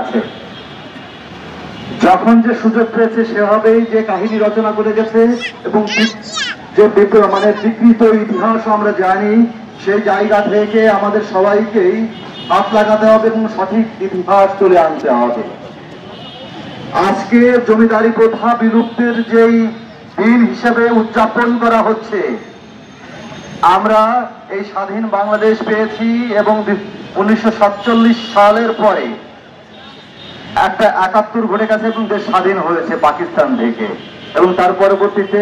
আছে। যখন যে সুযোগ পেয়েছে সেভাবেই যে কাহিনী রচনা করে গেছে এবং যে বিকৃত ইতিহাস আমরা জানি, সেই জায়গা থেকে আমাদের সবাইকেই হাত লাগাতে হবে এবং সঠিক ইতিহাস তুলে আনতে হবে। আজকে জমিদারি প্রথা বিলুপ্তির যেই দিন হিসেবে উদযাপন করা হচ্ছে, আমরা এই স্বাধীন বাংলাদেশ পেয়েছি এবং 1947 সালের পরে একটা 71 ঘটে গেছে এবং দেশ স্বাধীন হয়েছে পাকিস্তান থেকে, এবং তার পরবর্তীতে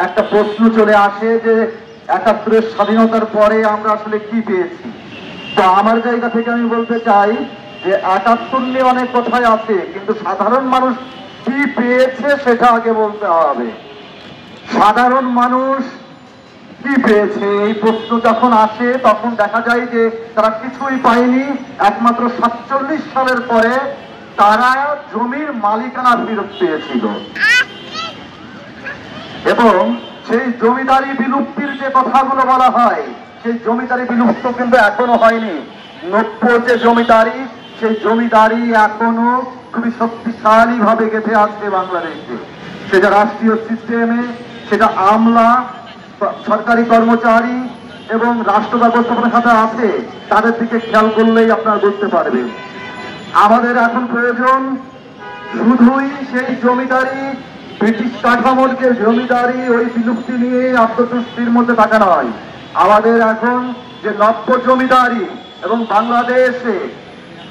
একটা প্রশ্ন চলে আসে যে 71-এর স্বাধীনতার পরে আমরা আসলে কি পেয়েছি। তো আমার জায়গা থেকে আমি বলতে চাই যে 71 নিয়ে অনেক কথাই আছে, কিন্তু সাধারণ মানুষ কি পেয়েছে সেটা আগে বলতে হবে। সাধারণ মানুষ কি পেয়েছে এই প্রশ্ন যখন আসে তখন দেখা যায় যে তারা কিছুই পায়নি। একমাত্র 47 সালের পরে তারা জমির মালিকানা ফেরত পেয়েছিল, এবং সেই জমিদারি বিলুপ্তির যে কথাগুলো বলা হয়, সেই জমিদারি বিলুপ্ত কিন্তু এখনো হয়নি। 90 যে জমিদারি, সেই জমিদারি এখনো খুবই শক্তিশালী ভাবে গেঁথে আসছে বাংলাদেশে। সেটা রাষ্ট্রীয় সিস্টেমে, সেটা আমলা, সরকারি কর্মচারী এবং রাষ্ট্র ব্যবস্থাপনা খাতে আছে, তাদের দিকে খেয়াল করলেই আপনারা বুঝতে পারবেন। আমাদের এখন প্রয়োজন শুধুই সেই জমিদারি, ব্রিটিশ কাঠামোর যে জমিদারি, ওই বিলুপ্তি নিয়ে আত্মতুষ্টির মধ্যে থাকা নয়। আমাদের এখন যে নব্য জমিদারি এবং বাংলাদেশে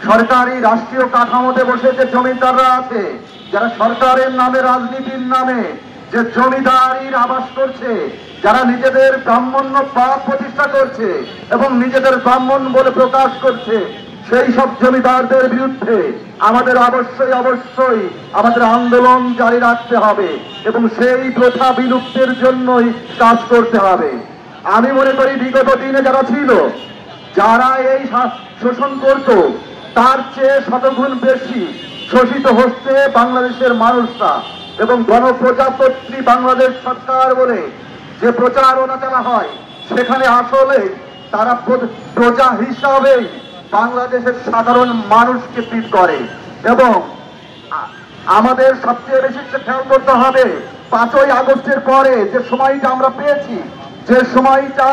সরকারি রাষ্ট্রীয় কাঠামোতে বসে যে জমিদাররা আছে, যারা সরকারের নামে, রাজনীতির নামে যে জমিদারির আবাস করছে, যারা নিজেদের ব্রাহ্মণ্য পাপ প্রতিষ্ঠা করছে এবং নিজেদের ব্রাহ্মণ বলে প্রকাশ করছে, সেই সব জমিদারদের বিরুদ্ধে আমাদের অবশ্যই আমাদের আন্দোলন জারি রাখতে হবে এবং সেই প্রথা বিলুপ্তির জন্যই কাজ করতে হবে। আমি মনে করি বিগত দিনে যারা ছিল, যারা এই শোষণ করত, তার চেয়ে শতগুণ বেশি শোষিত হচ্ছে বাংলাদেশের মানুষরা। এবং গণপ্রজাতন্ত্রী বাংলাদেশ সরকার বলে যে প্রচারণা চালা হয়, সেখানে আসলে তারা প্রজা হিসাবেই বাংলাদেশের সাধারণ মানুষকে ট্রিট করে। এবং আমাদের সবচেয়ে বেশি খেয়াল করতে হবে, 5ই আগস্টের পরে যে সময়টা আমরা পেয়েছি, যে সময়টা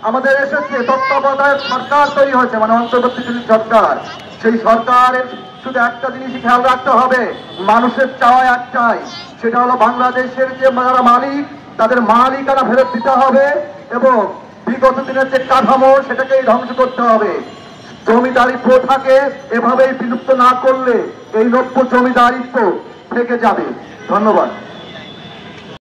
আমাদের এসেছে, তত্ত্বাবধায়ক সরকার তৈরি হয়েছে, মানে অন্তর্বর্তীকালীন সরকার, সেই সরকারের শুধু একটা জিনিসই খেয়াল রাখতে হবে, মানুষের চাওয়া একটাই, সেটা হলো বাংলাদেশের যে যারা মালিক, তাদের মালিকানা ফেরত দিতে হবে এবং বিগত দিনের যে কাঠামো, সেটাকেই ধ্বংস করতে হবে। জমিদারি প্রথাকে এভাবেই বিলুপ্ত না করলে এই নব্য জমিদারিত্ব থেকে যাবে। ধন্যবাদ।